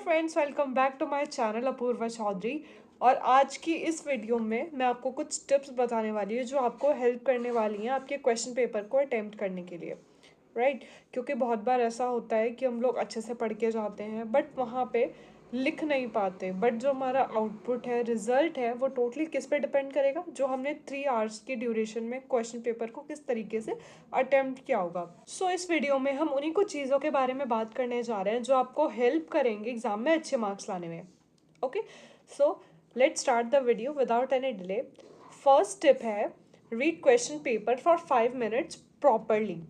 Friends, welcome back to my channel Apoorva Chaudhary. और आज की इस वीडियो में मैं आपको कुछ टिप्स बताने वाली हूँ जो आपको हेल्प करने वाली हैं आपके क्वेश्चन पेपर को अटेम्प्ट करने के लिए। राइट। क्योंकि बहुत बार ऐसा होता है कि हम लोग अच्छे से पढ़ के जाते हैं बट वहाँ पे लिख नहीं पाते, बट जो हमारा आउटपुट है, रिजल्ट है, वो टोटली किस पे डिपेंड करेगा, जो हमने 3 आवर्स की ड्यूरेशन में क्वेश्चन पेपर को किस तरीके से अटेम्प्ट किया होगा। सो इस वीडियो में हम उन्हीं कुछ चीज़ों के बारे में बात करने जा रहे हैं जो आपको हेल्प करेंगे एग्जाम में अच्छे मार्क्स लाने में। Okay, so let's start the video without any delay. First tip है, read question paper for 5 minutes properly.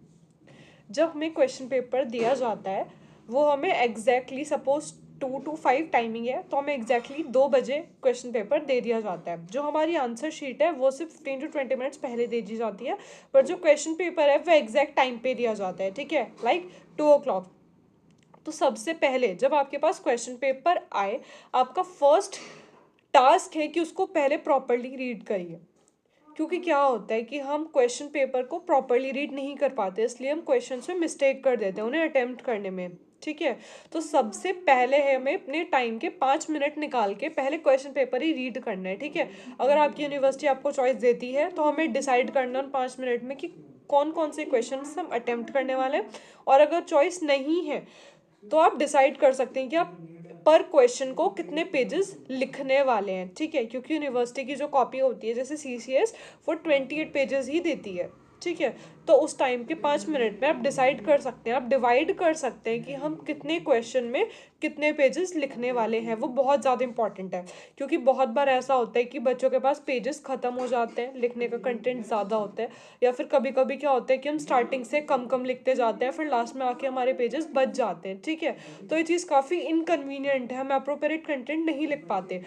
जब हमें क्वेश्चन पेपर दिया जाता है वो हमें एग्जैक्टली सपोज 2 to 5 टाइमिंग है, तो हमें एग्जैक्टली 2 बजे क्वेश्चन पेपर दे दिया जाता है। जो हमारी आंसर शीट है वो सिर्फ 15 to 20 मिनट्स पहले दे दी जाती है, पर जो क्वेश्चन पेपर है वो एग्जैक्ट टाइम पे दिया जाता है। ठीक है, लाइक 2 o'clock। तो सबसे पहले जब आपके पास क्वेश्चन पेपर आए, आपका फर्स्ट टास्क है कि उसको पहले प्रॉपरली रीड करिए। क्योंकि क्या होता है कि हम क्वेश्चन पेपर को प्रॉपरली रीड नहीं कर पाते, इसलिए हम क्वेश्चन में मिस्टेक कर देते हैं उन्हें अटेम्प्ट करने में। ठीक है, तो सबसे पहले है हमें अपने टाइम के 5 मिनट निकाल के पहले क्वेश्चन पेपर ही रीड करना है। ठीक है, अगर आपकी यूनिवर्सिटी आपको चॉइस देती है तो हमें डिसाइड करना उन 5 मिनट में कि कौन कौन से क्वेश्चन हम अटेम्प्ट करने वाले हैं। और अगर चॉइस नहीं है तो आप डिसाइड कर सकते हैं कि आप पर क्वेश्चन को कितने पेजेस लिखने वाले हैं। ठीक है, क्योंकि यूनिवर्सिटी की जो कॉपी होती है जैसे CCS, वो 28 पेजेस ही देती है। ठीक है, तो उस टाइम के 5 मिनट में आप डिसाइड कर सकते हैं, आप डिवाइड कर सकते हैं कि हम कितने क्वेश्चन में कितने पेजेस लिखने वाले हैं। वो बहुत ज़्यादा इंपॉर्टेंट है, क्योंकि बहुत बार ऐसा होता है कि बच्चों के पास पेजेस ख़त्म हो जाते हैं, लिखने का कंटेंट ज़्यादा होता है, या फिर कभी कभी क्या होता है कि हम स्टार्टिंग से कम कम लिखते जाते हैं, फिर लास्ट में आके हमारे पेजेस बच जाते हैं। ठीक है, तो ये चीज़ काफ़ी इनकन्वीनियंट है, हम अप्रोप्रिएट कंटेंट नहीं लिख पाते।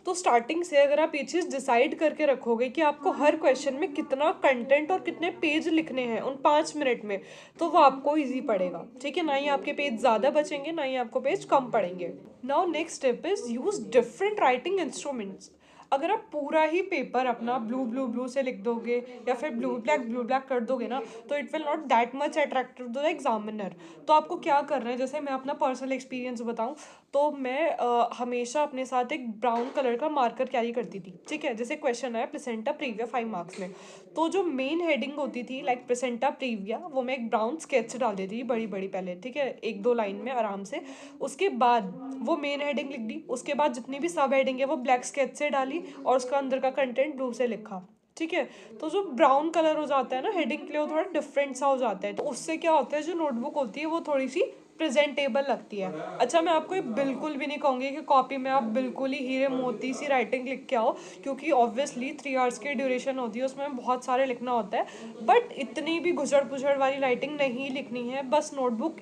तो स्टार्टिंग से अगर आप ये चीज़ डिसाइड करके रखोगे कि आपको हर क्वेश्चन में कितना कंटेंट और कितने पेज लिखने हैं उन 5 मिनट में, तो वो आपको इजी पड़ेगा। ठीक है, ना ही आपके पेज ज़्यादा बचेंगे ना ही आपको पेज कम पड़ेंगे। Now next step is use different writing instruments. अगर आप पूरा ही पेपर अपना ब्लू ब्लू ब्लू से लिख दोगे या फिर ब्लू ब्लैक कर दोगे ना, तो it will not that much attractive to the examiner. तो आपको क्या करना है, जैसे मैं अपना पर्सनल एक्सपीरियंस बताऊं तो मैं हमेशा अपने साथ एक ब्राउन कलर का मार्कर कैरी करती थी। ठीक है, जैसे क्वेश्चन आया प्लेसेंटा प्रीविया 5 मार्क्स में, तो जो मेन हेडिंग होती थी लाइक प्लेसेंटा प्रीविया, वो मैं एक ब्राउन स्केच से डाल देती थी बड़ी बड़ी पहले। ठीक है, 1-2 लाइन में आराम से। उसके बाद वो मेन हेडिंग लिख दी, उसके बाद जितनी भी सब हेडिंग है वो ब्लैक स्केच से डाली और उसका अंदर का कंटेंट ब्लू से लिखा। ठीक है, तो जो ब्राउन कलर हो जाता है ना हेडिंग के लिए, वो थोड़ा डिफरेंट सा हो जाता है, तो उससे क्या होता है जो नोटबुक होती है वो थोड़ी सी प्रेजेंटेबल लगती है। अच्छा, मैं आपको ये बिल्कुल भी नहीं कहूँगी कि कॉपी में आप बिल्कुल ही हीरे मोती सी राइटिंग लिख के आओ, क्योंकि ऑब्वियसली 3 आवर्स की ड्यूरेशन होती है, उसमें बहुत सारे लिखना होता है। बट इतनी भी घुसड़ पुसड़ वाली राइटिंग नहीं लिखनी है, बस नोटबुक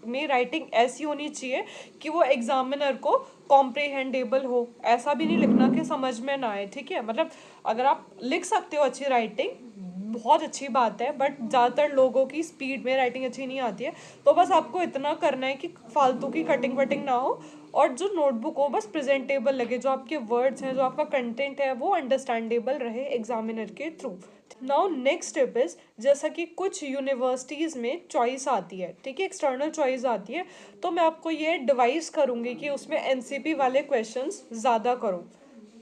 में राइटिंग ऐसी होनी चाहिए कि वो एग्जामिनर को कॉम्प्रिहेंडेबल हो। ऐसा भी नहीं लिखना कि समझ में ना आए। ठीक है, मतलब अगर आप लिख सकते हो अच्छी राइटिंग, बहुत अच्छी बात है, बट ज़्यादातर लोगों की स्पीड में राइटिंग अच्छी नहीं आती है। तो बस आपको इतना करना है कि फालतू की कटिंग वटिंग ना हो और जो नोटबुक हो बस प्रेजेंटेबल लगे, जो आपके वर्ड्स हैं, जो आपका कंटेंट है, वो अंडरस्टैंडेबल रहे एग्जामिनर के through. Now next step is, जैसा कि कुछ यूनिवर्सिटीज़ में चॉइस आती है, ठीक है, एक्सटर्नल चॉइस आती है, तो मैं आपको ये एडवाइस करूँगी कि उसमें NCP वाले क्वेश्चंस ज़्यादा करो।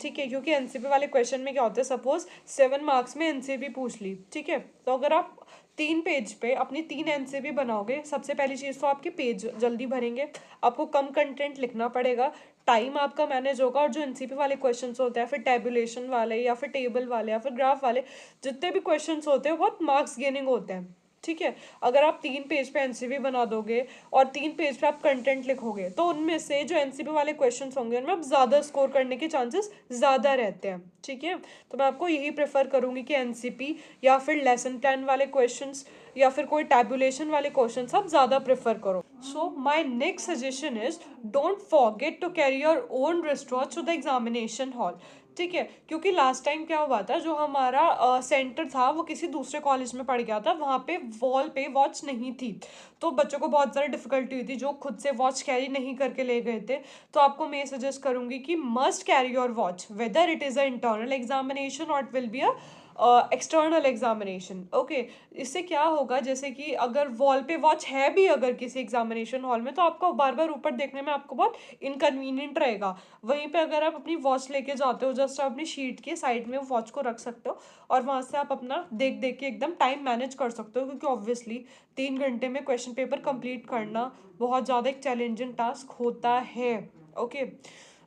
ठीक है, क्योंकि NCP वाले क्वेश्चन में क्या होता है, सपोज 7 मार्क्स में NCP पूछ ली। ठीक है, तो अगर आप 3 पेज पे अपनी 3 NCP बनाओगे, सबसे पहली चीज़ तो आपके पेज जल्दी भरेंगे, आपको कम कंटेंट लिखना पड़ेगा, टाइम आपका मैनेज होगा, और जो NCP वाले क्वेश्चंस होते हैं, फिर टेबुलेशन वाले या फिर टेबल वाले या फिर ग्राफ वाले, जितने भी क्वेश्चंस होते हैं बहुत मार्क्स गेनिंग होते हैं। ठीक है, अगर आप 3 पेज पे NCP बना दोगे और 3 पेज पे आप कंटेंट लिखोगे, तो उनमें से जो NCP वाले क्वेश्चंस होंगे उनमें आप ज़्यादा स्कोर करने के चांसेस ज़्यादा रहते हैं। ठीक है, तो मैं आपको यही प्रेफर करूँगी कि NCP या फिर लेसन प्लान वाले क्वेश्चंस या फिर कोई टैबुलेशन वाले क्वेश्चंस आप ज़्यादा प्रेफर करो। So my next suggestion is, don't forget to carry your own wrist watch to the examination hall. ठीक है, क्योंकि लास्ट टाइम क्या हुआ था, जो हमारा सेंटर था वो किसी दूसरे कॉलेज में पड़ गया था, वहाँ पे वॉल पे वॉच नहीं थी, तो बच्चों को बहुत ज़्यादा डिफिकल्टी हुई थी जो खुद से वॉच कैरी नहीं करके ले गए थे। तो आपको मैं सजेस्ट करूँगी कि must carry your watch, whether it is a internal examination और it will be a external examination. Okay, इससे क्या होगा, जैसे कि अगर वॉल पे वॉच है भी अगर किसी एग्जामिनेशन हॉल में, तो आपको बार बार ऊपर देखने में आपको बहुत इनकन्वीनियंट रहेगा। वहीं पे अगर आप अपनी वॉच लेके जाते हो, जस्ट आप अपनी शीट के साइड में वॉच को रख सकते हो और वहाँ से आप अपना देख देख के एकदम टाइम मैनेज कर सकते हो, क्योंकि ऑब्वियसली 3 घंटे में क्वेश्चन पेपर कंप्लीट करना बहुत ज़्यादा एक चैलेंजिंग टास्क होता है। ओके,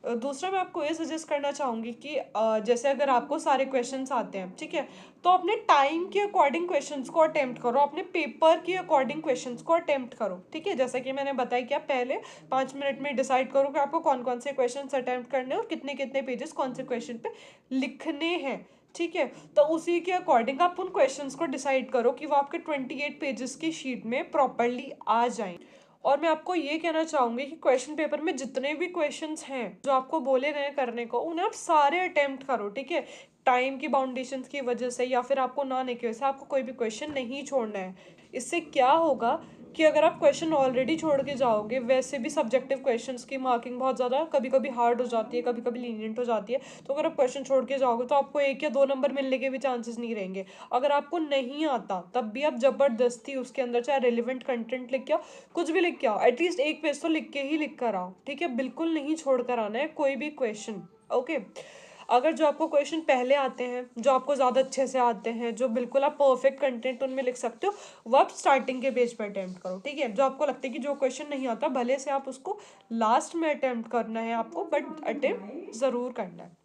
दूसरा मैं आपको ये सजेस्ट करना चाहूँगी कि जैसे अगर आपको सारे क्वेश्चंस आते हैं, ठीक है, तो अपने टाइम के अकॉर्डिंग क्वेश्चंस को अटेम्प्ट करो, अपने पेपर के अकॉर्डिंग क्वेश्चंस को अटेम्प्ट करो। ठीक है, जैसा कि मैंने बताया कि आप पहले 5 मिनट में डिसाइड करो कि आपको कौन कौन से क्वेश्चंस अटेम्प्ट करने हैं और कितने कितने पेजेस कौन से क्वेश्चन पे लिखने हैं। ठीक है, तो उसी के अकॉर्डिंग आप उन क्वेश्चंस को डिसाइड करो कि वो आपके 28 पेजेस की शीट में प्रॉपरली आ जाएं। और मैं आपको ये कहना चाहूँगी कि क्वेश्चन पेपर में जितने भी क्वेश्चंस हैं जो आपको बोले गए करने को, उन्हें आप सारे अटेम्प्ट करो। ठीक है, टाइम की बाउंडेशंस की वजह से या फिर आपको ना आने की वजह से आपको कोई भी क्वेश्चन नहीं छोड़ना है। इससे क्या होगा कि अगर आप क्वेश्चन ऑलरेडी छोड़ के जाओगे, वैसे भी सब्जेक्टिव क्वेश्चंस की मार्किंग बहुत ज़्यादा कभी कभी हार्ड हो जाती है, कभी कभी लीनियंट हो जाती है, तो अगर आप क्वेश्चन छोड़ के जाओगे तो आपको 1 या 2 नंबर मिलने के भी चांसेस नहीं रहेंगे। अगर आपको नहीं आता तब भी आप ज़बरदस्ती उसके अंदर चाहे रिलेवेंट कंटेंट लिख के आओ, कुछ भी लिख के आओ, एटलीस्ट 1 पेज तो लिख के ही लिख कर आओ। ठीक है, बिल्कुल नहीं छोड़ कर आना है कोई भी क्वेश्चन। ओके, अगर जो आपको क्वेश्चन पहले आते हैं, जो आपको ज़्यादा अच्छे से आते हैं, जो बिल्कुल आप परफेक्ट कंटेंट उनमें लिख सकते हो, वो आप स्टार्टिंग के पेज पर अटेम्प्ट करो। ठीक है, जो आपको लगता है कि जो क्वेश्चन नहीं आता, भले से आप उसको लास्ट में अटेम्प्ट करना है आपको, बट अटेम्प्ट ज़रूर करना है।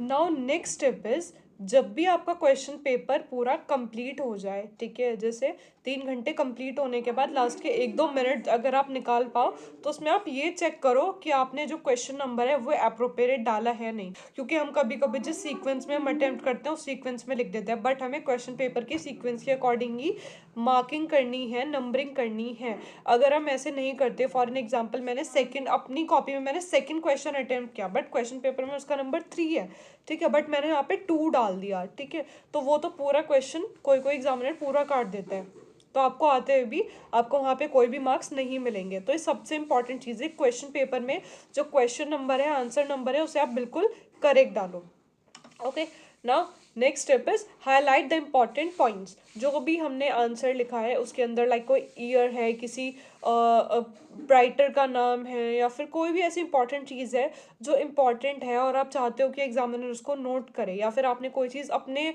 नाउ नेक्स्ट स्टेप इज, जब भी आपका क्वेश्चन पेपर पूरा कंप्लीट हो जाए, ठीक है, जैसे 3 घंटे कंप्लीट होने के बाद लास्ट के 1-2 मिनट अगर आप निकाल पाओ, तो उसमें आप ये चेक करो कि आपने जो क्वेश्चन नंबर है वो अप्रोप्रिएट डाला है नहीं। क्योंकि हम कभी कभी जिस सीक्वेंस में हम अटेम्प्ट करते हैं उस सीक्वेंस में लिख देते हैं, बट हमें क्वेश्चन पेपर की सीक्वेंस के अकॉर्डिंग ही मार्किंग करनी है, नंबरिंग करनी है। अगर हम ऐसे नहीं करते, फॉर एन एग्जाम्पल मैंने सेकंड अपनी कॉपी में मैंने सेकंड क्वेश्चन अटेम्प्ट किया, बट क्वेश्चन पेपर में उसका नंबर 3 है, ठीक है, बट मैंने यहाँ पे 2 डाल दिया, ठीक है, तो वो तो पूरा क्वेश्चन कोई कोई एग्जामिनर पूरा काट देता है, तो आपको आते हुए भी आपको वहाँ पे कोई भी मार्क्स नहीं मिलेंगे। तो ये सबसे इंपॉर्टेंट चीज़ है, क्वेश्चन पेपर में जो क्वेश्चन नंबर है, आंसर नंबर है, उसे आप बिल्कुल करेक्ट डालो। Okay, now next step is highlight the important points. जो भी हमने आंसर लिखा है उसके अंदर, लाइक कोई ईयर है, किसी राइटर का नाम है, या फिर कोई भी ऐसी इंपॉर्टेंट चीज़ है जो इम्पॉर्टेंट है और आप चाहते हो कि एग्जामिनर उसको नोट करे, या फिर आपने कोई चीज़ अपने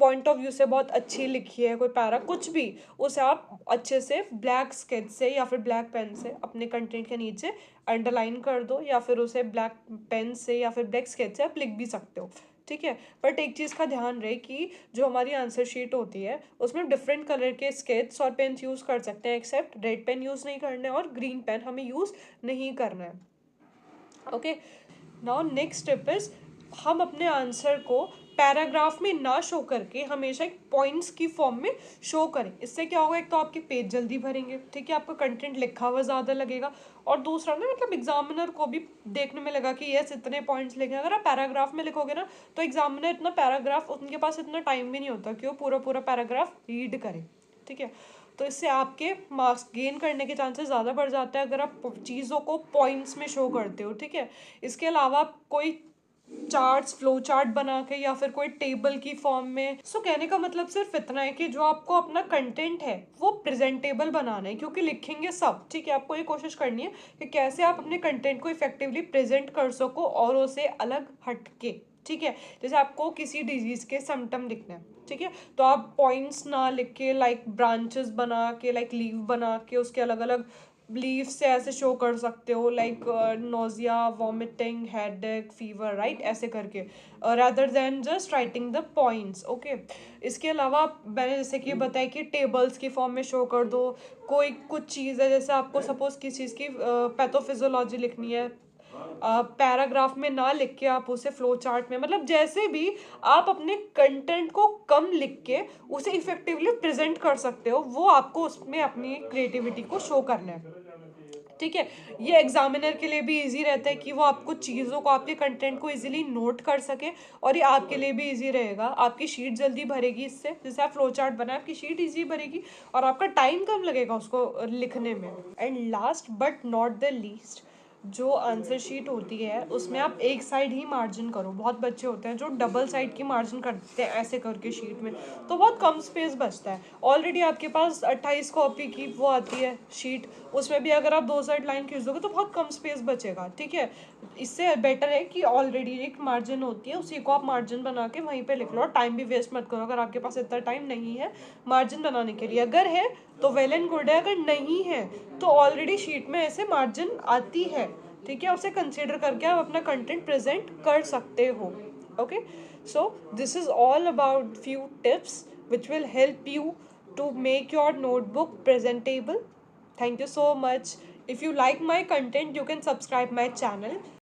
पॉइंट ऑफ व्यू से बहुत अच्छी लिखी है, कोई पैरा कुछ भी, उसे आप अच्छे से ब्लैक स्केच से या फिर ब्लैक पेन से अपने कंटेंट के नीचे अंडरलाइन कर दो, या फिर उसे ब्लैक पेन से या फिर ब्लैक स्केच से आप लिख भी सकते हो। ठीक है, बट एक चीज़ का ध्यान रहे कि जो हमारी आंसर शीट होती है उसमें डिफरेंट कलर के स्केच और पेन्स यूज़ कर सकते हैं, एक्सेप्ट रेड पेन यूज़ नहीं करना है और ग्रीन पेन हमें यूज़ नहीं करना है। Okay, now next step is, हम अपने आंसर को पैराग्राफ में ना शो करके हमेशा एक पॉइंट्स की फॉर्म में शो करें। इससे क्या होगा, एक तो आपके पेज जल्दी भरेंगे, ठीक है, आपका कंटेंट लिखा हुआ ज़्यादा लगेगा, और दूसरा ना मतलब एग्जामिनर को भी देखने में लगा कि यस इतने पॉइंट्स लिखे। अगर आप पैराग्राफ में लिखोगे ना, तो एग्जामिनर इतना पैराग्राफ, उनके पास इतना टाइम भी नहीं होता कि वो पूरा पूरा पैराग्राफ रीड करें। ठीक है, तो इससे आपके मार्क्स गेन करने के चांसेस ज़्यादा बढ़ जाते हैं अगर आप चीज़ों को पॉइंट्स में शो करते हो। ठीक है, इसके अलावा आप कोई चार्ट्स, फ्लो चार्ट बना के या फिर कोई टेबल की फॉर्म में, सो कहने का मतलब सिर्फ इतना है कि जो आपको अपना कंटेंट है वो प्रेजेंटेबल बनाना है, क्योंकि लिखेंगे सब, ठीक है, आपको ये कोशिश करनी है कि कैसे आप अपने कंटेंट को इफेक्टिवली प्रेजेंट कर सको और उसे अलग हटके। ठीक है, जैसे आपको किसी डिजीज के सिम्टम लिखना है, ठीक है, तो आप पॉइंट्स ना लिख के लाइक ब्रांचेस बना के, लाइक लीव बना के उसके अलग अलग लीव से ऐसे शो कर सकते हो, like nausea, vomiting, headache, fever, right, ऐसे करके, rather than just writing the points. Okay, इसके अलावा मैंने जैसे कि बताया कि टेबल्स की फॉर्म में शो कर दो। कोई कुछ चीज़ है, जैसे आपको सपोज किसी चीज़ की पैथोफिजियोलॉजी लिखनी है, पैराग्राफ में ना लिख के आप उसे फ्लो चार्ट में, मतलब जैसे भी आप अपने कंटेंट को कम लिख के उसे इफेक्टिवली प्रेजेंट कर सकते हो, वो आपको उसमें अपनी क्रिएटिविटी को शो करना है। ठीक है, ये एग्जामिनर के लिए भी इजी रहता है कि वो आपको चीज़ों को, आपके कंटेंट को इजीली नोट कर सके, और ये आपके लिए भी इजी रहेगा, आपकी शीट जल्दी भरेगी इससे, जैसे आप फ्लो चार्ट बनाए आपकी शीट इजी भरेगी और आपका टाइम कम लगेगा उसको लिखने में। And last but not the least, जो आंसर शीट होती है उसमें आप एक साइड ही मार्जिन करो। बहुत बच्चे होते हैं जो डबल साइड की मार्जिन कर देते हैं ऐसे करके शीट में, तो बहुत कम स्पेस बचता है। ऑलरेडी आपके पास 28 कॉपी की वो आती है शीट, उसमें भी अगर आप 2 साइड लाइन खींच दोगे तो बहुत कम स्पेस बचेगा, ठीक है। इससे बेटर है कि ऑलरेडी एक मार्जिन होती है उसी को आप मार्जिन बना के वहीं पे लिख लो, और टाइम भी वेस्ट मत करो। अगर आपके पास इतना टाइम नहीं है मार्जिन बनाने के लिए, अगर है तो वेल एंड गुड है, अगर नहीं है तो ऑलरेडी शीट में ऐसे मार्जिन आती है, ठीक है। उसे कंसिडर करके आप अपना कंटेंट प्रेजेंट कर सकते हो। Okay, so this is all about few tips which will help you to make your notebook presentable. Thank you so much. If you like my content, you can subscribe my channel.